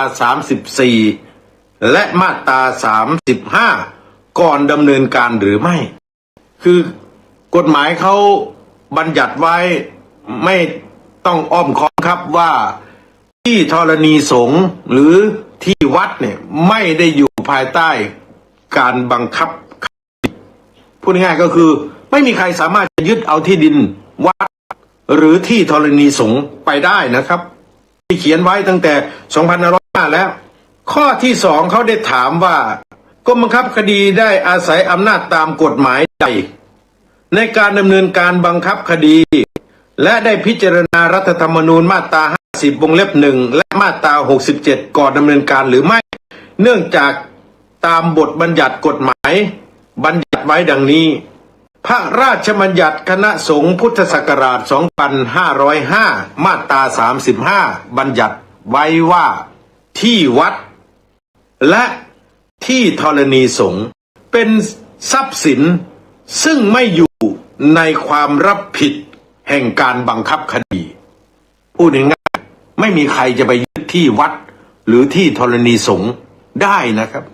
34 และมาตรา 35 ก่อนดำเนินการหรือไม่ คือกฎหมายเขาบัญญัติไว้ไม่ต้องอ้อมค้อมครับว่าที่ธรณีสงฆ์หรือที่วัดเนี่ยไม่ได้อยู่ภายใต้การบังคับพูดง่ายๆก็คือไม่มีใครสามารถจะยึดเอาที่ดินวัดหรือที่ธรณีสงฆ์ไปได้นะครับที่เขียนไว้ตั้งแต่ 2505 แล้วข้อที่ 2เขาได้ถามว่ากรมบังคับคดีได้อาศัยอำนาจตามกฎหมายใดในการดำเนินการบังคับคดีและได้พิจารณารัฐธรรมนูญมาตรา 50 วงเล็บ 1 และมาตรา 67 ก่อนดำเนินการหรือไม่เนื่องจากตามบทบัญญัติกฎหมายบัญญัติไว้ดังนี้พระราชบัญญัติคณะสงฆ์พุทธศักราช 2505 มาตรา 35 บัญญัติไว้ว่าที่วัดและที่ธรณีสงฆ์เป็นทรัพย์สินซึ่งไม่อยู่ในความรับผิดแห่งการบังคับคดีพูดง่ายๆไม่มีใครจะไปยึดที่วัดหรือที่ธรณีสงฆ์ได้นะครับ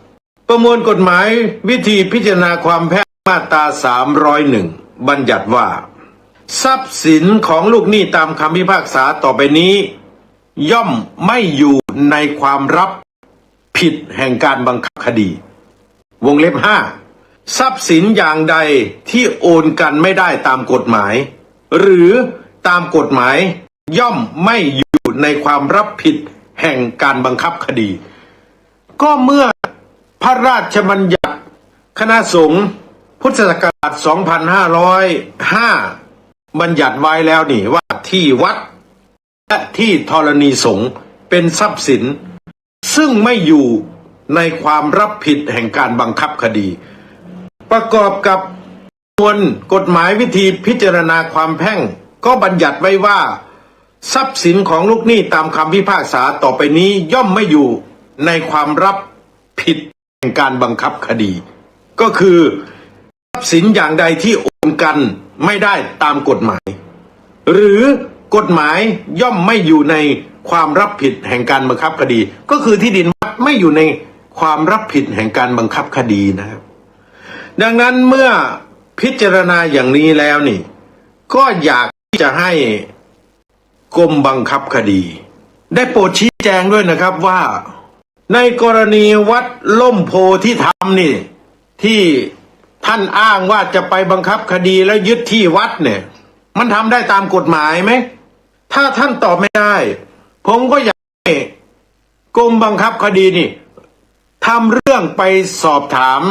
ประมวลกฎหมายวิธีพิจารณาความแพ่งมาตรา 301 บัญญัติว่าทรัพย์สินของลูกหนี้ตามคำพิพากษาต่อไปนี้ย่อมไม่อยู่ในความรับผิดแห่งการบังคับคดีวงเล็บ 5 ทรัพย์สินอย่างใดที่โอนกันไม่ได้ตามกฎหมายหรือตามกฎหมายย่อมไม่อยู่ในความรับผิดแห่งการบังคับคดีก็เมื่อพระราชบัญญัติคณะสงฆ์พุทธศักราช 2505 บัญญัติไว้แล้วนี่ว่าที่วัดและที่ธรณีสงฆ์เป็นทรัพย์สินซึ่งไม่อยู่ในความรับผิดแห่งการบังคับคดีประกอบกับมวลกฎหมายวิธีพิจารณาความแพ่งก็บัญญัติไว้ว่าทรัพย์สินของลูกหนี้ตามคำพิพากษาต่อไปนี้ย่อมไม่อยู่ในความรับผิดแห่งการบังคับคดีก็คือทรัพย์สินอย่างใดที่โอนกันไม่ได้ตามกฎหมาย หรือกฎหมายย่อมไม่อยู่ในความรับผิดแห่งการบังคับคดี ก็คือที่ดินวัดไม่อยู่ในความรับผิดแห่งการบังคับคดีนะครับดังนั้นเมื่อพิจารณาอย่างนี้แล้วนี่ก็อยากที่จะให้กรมบังคับคดี ได้โปรดชี้แจงด้วยนะครับว่าในกรณีวัดล่มโพที่ทำนี่ที่ท่านอ้างว่าจะไปบังคับคดีแล้วยึดที่วัดเนี่ยมันทำได้ตามกฎหมายไหมถ้าท่านตอบไม่ได้ผมก็อยากให้กรมบังคับคดีนี่ทำเรื่องไปสอบถาม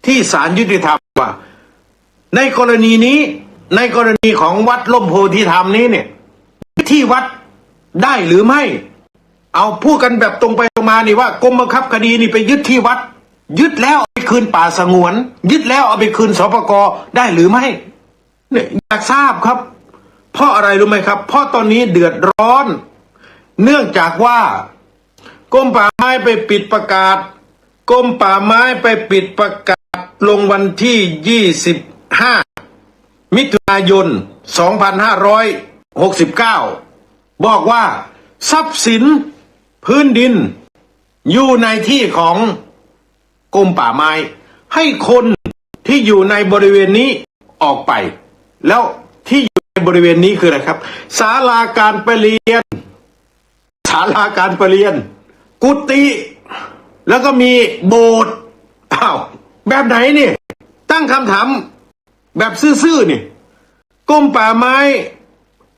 ที่ศาลยุติธรรมว่าในกรณีนี้ในกรณีของวัดล่มโพธิธรรมนี้เนี่ยที่วัดได้หรือไม่เอาพูดกันแบบตรงไปตรงมานี่ว่ากรมบังคับคดีนี่ไปยึดที่วัดยึดแล้วเอาไปคืนป่าสงวนยึดแล้วเอาไปคืนสปก.ได้หรือไม่เนี่ยอยากทราบครับเพราะอะไรรู้ไหมครับเพราะตอนนี้เดือดร้อนเนื่องจากว่ากรมป่าไม้ไปปิดประกาศกรมป่าไม้ไปปิดประกาศลงวันที่25มิถุนายน2569บอกว่าทรัพย์สินพื้นดินอยู่ในที่ของกรมป่าไม้ให้คนที่อยู่ในบริเวณนี้ออกไปแล้วที่อยู่ในบริเวณนี้คืออะไรครับศาลาการประเรียนศาลาการประเรียนกุฏิแล้วก็มีโบสถ์อ้าวแบบไหนนี่ตั้งคำถามแบบซื่อๆนี่กรมป่าไม้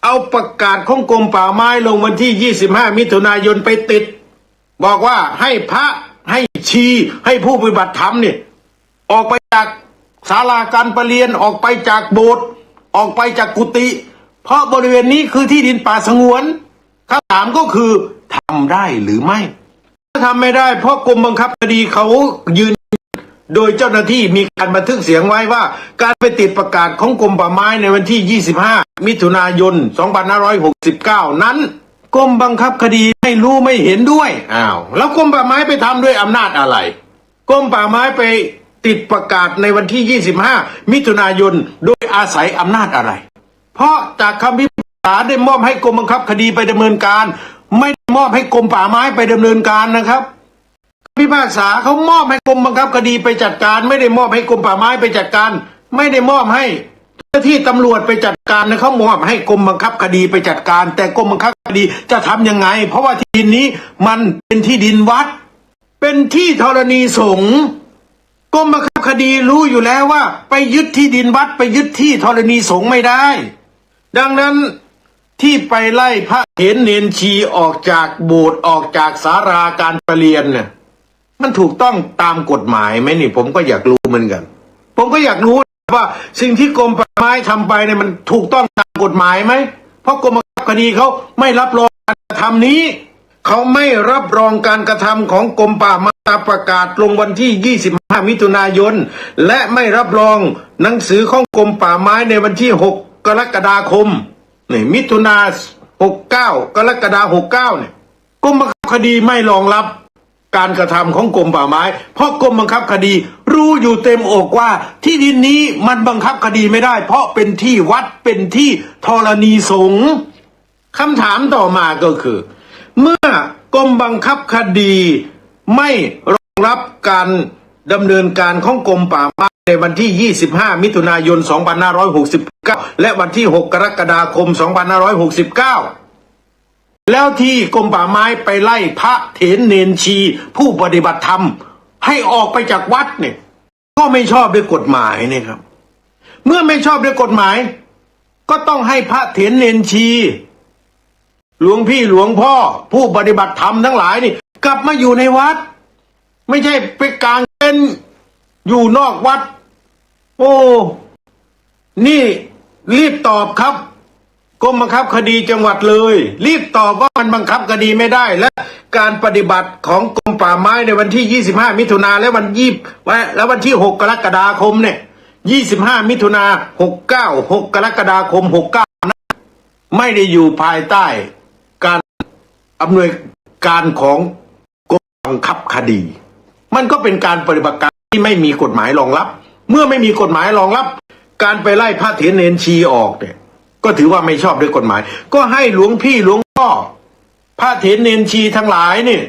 เอาประกาศของกรมป่าไม้ลงวันที่25มิถุนายนไปติดบอกว่าให้พระให้ชีให้ผู้ปฏิบัติธรรมเนี่ยออกไปจากศาลาการประเรียนออกไปจากโบสถ์ออกไปจากกุฏิเพราะบริเวณนี้คือที่ดินป่าสงวนคำถามก็คือทำได้หรือไม่ถ้าทำไม่ได้เพราะกรมบังคับคดีเขายืนโดยเจ้าหน้าที่มีการบันทึกเสียงไว้ว่าการไปติดประกาศของกรมป่าไม้ในวันที่25มิถุนายน2569นั้นกรมบังคับคดีไม่รู้ไม่เห็นด้วยอ้าวแล้วกรมป่าไม้ไปทำด้วยอำนาจอะไรกรมป่าไม้ไปติดประกาศในวันที่25มิถุนายนโดยอาศัยอำนาจอะไรเพราะจากคำพิพากษาได้มอบให้กรมบังคับคดีไปดำเนินการไม่ได้มอบให้กรมป่าไม้ไปดำเนินการนะครับพิพากษาเขามอบให้กรมบังคับคดีไปจัดการไม่ได้มอบให้กรมป่าไม้ไปจัดการไม่ได้มอบให้เจ้าหน้าที่ตำรวจไปจัดการนะเขามอบให้กรมบังคับคดีไปจัดการแต่กรมบังคับคดีจะทำยังไงเพราะว่าที่ดินนี้มันเป็นที่ดินวัดเป็นที่ธรณีสงฆ์กรมบังคับคดีรู้อยู่แล้วว่าไปยึดที่ดินวัดไปยึดที่ธรณีสงฆ์ไม่ได้ดังนั้นที่ไปไล่พระเถรเนนชีออกจากโบสถ์ออกจากศาลาการประเรียนเนี่ยมันถูกต้องตามกฎหมายไหมนี่ผมก็อยากรู้เหมือนกันผมก็อยากรู้ว่าสิ่งที่กรมป่าไม้ทำไปเนี่ยมันถูกต้องตามกฎหมายไหมเพราะกรมบังคับคดีเขาไม่รับรองการกระทำนี้เขาไม่รับรองการกระทำของกรมป่าไม้ประกาศลงวันที่25มิถุนายนและไม่รับรองหนังสือของกรมป่าไม้ในวันที่6กรกฎาคมนี่มิถุนา69กรกฎาคม69เนี่ยกรมบังคับคดีไม่รองรับการกระทำของกรมป่าไม้เพราะกรมบังคับคดีรู้อยู่เต็มอกว่าที่ดินนี้มันบังคับคดีไม่ได้เพราะเป็นที่วัดเป็นที่ธรณีสงฆ์คำถามต่อมาก็คือเมื่อกรมบังคับคดีไม่รองรับการดำเนินการของกรมป่าไม้ในวันที่25มิถุนายน2569และวันที่6กรกฎาคม2569แล้วที่กรมป่าไม้ไปไล่พระเถรเนนชีผู้ปฏิบัติธรรมให้ออกไปจากวัดเนี่ยก็ไม่ชอบด้วยกฎหมายนี่ครับเมื่อไม่ชอบด้วยกฎหมายก็ต้องให้พระเถรเนนชีหลวงพี่หลวงพ่อผู้ปฏิบัติธรรมทั้งหลายนี่กลับมาอยู่ในวัดไม่ใช่ไปกางเต็นท์อยู่นอกวัดโอ้นี่รีบตอบครับกรมบังคับคดีจังหวัดเลยรีบตอบว่ามันบังคับคดีไม่ได้และการปฏิบัติของกรมป่าไม้ในวันที่25มิถุนาและวันที่6กรกฎาคมเนี่ย25มิถุนา69 6กรกฎาคม69นะไม่ได้อยู่ภายใต้การอำนวยการของกรมบังคับคดีมันก็เป็นการปฏิบัติการที่ไม่มีกฎหมายรองรับเมื่อไม่มีกฎหมายรองรับการไปไล่พระเถรเนนชีออกเนี่ยก็ ก็ถือว่าไม่ชอบด้วยกฎหมาย ก็ให้หลวงพี่หลวงพ่อพระเถรเนนชีทั้งหลายเนี่ย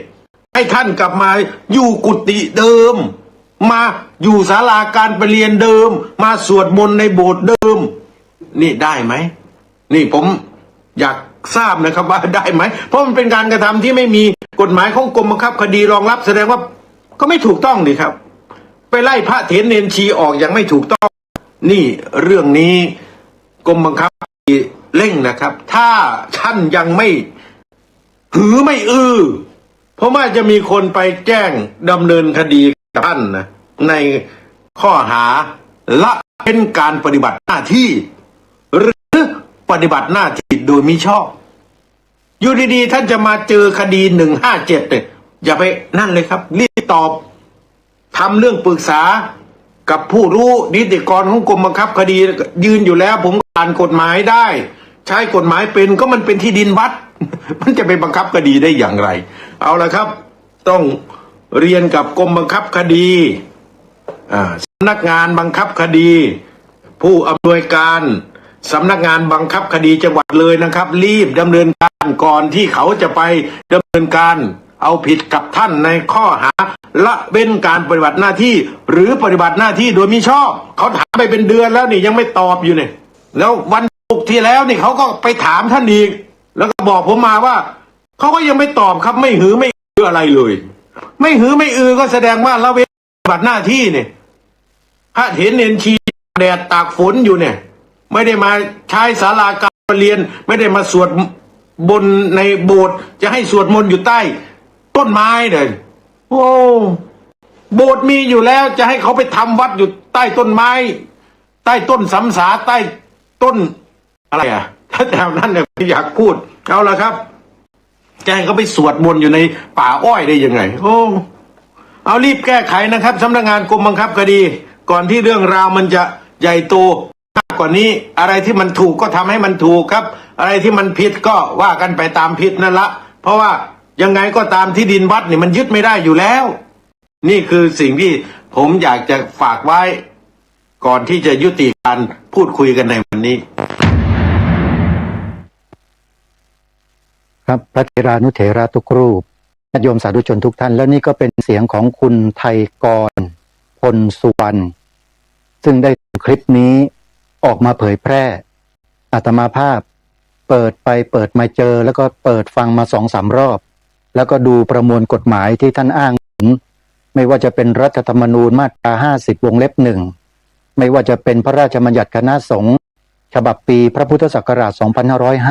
ให้ท่านกลับมาอยู่กุฏิเดิม มาอยู่ศาลาการประเรียนเดิม มาสวดมนต์ในโบสถ์เดิม นี่ได้ไหมนี่ผมอยากทราบนะครับว่าได้ไหมเพราะมันเป็นการกระทำที่ไม่มีกฎหมายของกรมบังคับคดีรองรับแสดงว่าก็ไม่ถูกต้องดิครับไปไล่พระเถรเนนชีออกอย่างไม่ถูกต้องนี่เรื่องนี้กรมบังคับคดีเร่งนะครับถ้าท่านยังไม่หือไม่เพราะว่าจะมีคนไปแจ้งดำเนินคดีกับท่านนะในข้อหาละเว้นการปฏิบัติหน้าที่หรือปฏิบัติหน้าที่โดยมิชอบอยู่ดีๆท่านจะมาเจอคดี157เนี่ยอย่าไปนั่นเลยครับรีบตอบทำเรื่องปรึกษากับผู้รู้นิติกรของกรมบังคับคดียืนอยู่แล้วผมอ่านกฎหมายได้ใช้กฎหมายเป็นก็มันเป็นที่ดินวัด มันจะไปบังคับคดีได้อย่างไรเอาละครับต้องเรียนกับกรมบังคับคดีสำนักงานบังคับคดีผู้อำนวยการสำนักงานบังคับคดีจังหวัดเลยนะครับรีบดำเนินการก่อนที่เขาจะไปดำเนินการเอาผิดกับท่านในข้อหาละเว้นการปฏิบัติหน้าที่หรือปฏิบัติหน้าที่โดยมิชอบเขาถามไปเป็นเดือนแล้วนี่ยังไม่ตอบอยู่เนี่ยแล้ววันศุกร์ที่แล้วนี่เขาก็ไปถามท่านอีกแล้วก็บอกผมมาว่าเขาก็ยังไม่ตอบครับไม่หือไม่อืออะไรเลยไม่หือไม่อือก็แสดงว่าละเว้นปฏิบัติหน้าที่เนี่ยพระเถรเนนชีแดดตากฝนอยู่เนี่ยไม่ได้มาใช้ศาลาการประเรียนไม่ได้มาสวดบนในโบสถ์จะให้สวดมนต์อยู่ใต้ต้นไม้เลยโอ้โบสถ์มีอยู่แล้วจะให้เขาไปทำวัดอยู่ใต้ต้นไม้ใต้ต้นสำสาใต้ต้นอะไรถ้าแถวนั้นเนี่ยอยากพูดเอาละครับจะให้เขาไปสวดมนต์อยู่ในป่าอ้อยได้ยังไงโอ้เอารีบแก้ไขนะครับสำนักงานกรมบังคับคดีก่อนที่เรื่องราวมันจะใหญ่โตมากกว่านี้อะไรที่มันถูกก็ทำให้มันถูกครับอะไรที่มันผิดก็ว่ากันไปตามผิดนั่นละเพราะว่ายังไงก็ตามที่ดินวัดนี่มันยึดไม่ได้อยู่แล้วนี่คือสิ่งที่ผมอยากจะฝากไว้ก่อนที่จะยุติการพูดคุยกันในวันนี้ครับพระเถรานุเถระทุกรูปญาติโยมสาธุชนทุกท่านแล้วนี่ก็เป็นเสียงของคุณไทยกรพลสุวรรณซึ่งได้คลิปนี้ออกมาเผยแพร่อาตมาภาพเปิดมาเจอแล้วก็เปิดฟังมา2-3 รอบแล้วก็ดูประมวลกฎหมายที่ท่านอ้างถึงไม่ว่าจะเป็นรัฐธรรมนูญมาตรา50 วงเล็บ 1ไม่ว่าจะเป็นพระราชบัญญัติคณะสงฆ์ฉบับปีพระพุทธศักราช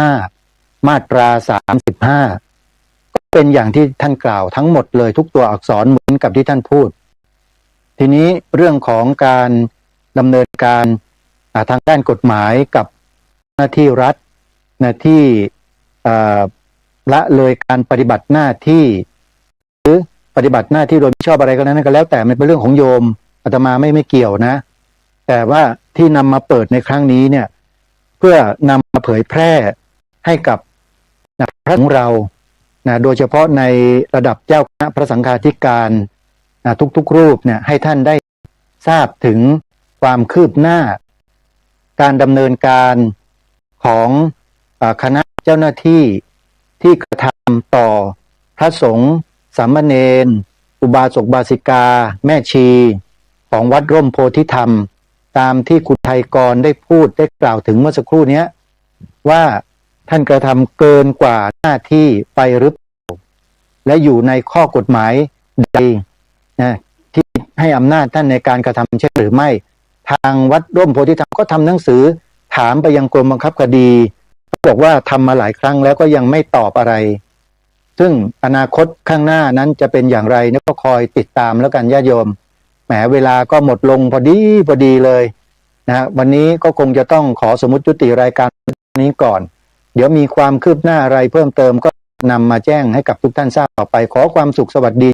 2505 มาตรา 35ก็เป็นอย่างที่ท่านกล่าวทั้งหมดเลยทุกตัวอักษรเหมือนกับที่ท่านพูดทีนี้เรื่องของการดำเนินการทางด้านกฎหมายกับหน้าที่รัฐที่ละเลยการปฏิบัติหน้าที่หรือปฏิบัติหน้าที่โดยไม่ชอบอะไรก็นั้นก็แล้วแต่มันเป็นเรื่องของโยมอาตมาไม่เกี่ยวนะแต่ว่าที่นำมาเปิดในครั้งนี้เนี่ยเพื่อนำมาเผยแพร่ให้กับพระของเราโดยเฉพาะในระดับเจ้าคณะพระสังฆาธิการทุกๆรูปเนี่ยให้ท่านได้ทราบถึงความคืบหน้าการดำเนินการของคณะเจ้าหน้าที่ที่กระทำต่อพระสงฆ์สามเณรอุบาสกบาสิกาแม่ชีของวัดร่มโพธิธรรมตามที่คุณไทยกรได้พูดได้กล่าวถึงเมื่อสักครู่นี้ว่าท่านกระทำเกินกว่าหน้าที่ไปหรือเปล่าและอยู่ในข้อกฎหมายใดที่ให้อำนาจท่านในการกระทำเช่นหรือไม่ทางวัดร่มโพธิธรรมก็ทำหนังสือถามไปยังกรมบังคับคดีบอกว่าทำมาหลายครั้งแล้วก็ยังไม่ตอบอะไรซึ่งอนาคตข้างหน้านั้นจะเป็นอย่างไรนี่ก็คอยติดตามแล้วกันญาติโยมแหมเวลาก็หมดลงพอดีเลยวันนี้ก็คงจะต้องขอสมมุติยุติรายการนี้ก่อนเดี๋ยวมีความคืบหน้าอะไรเพิ่มเติมก็นำมาแจ้งให้กับทุกท่านทราบต่อไปขอความสุขสวัสดี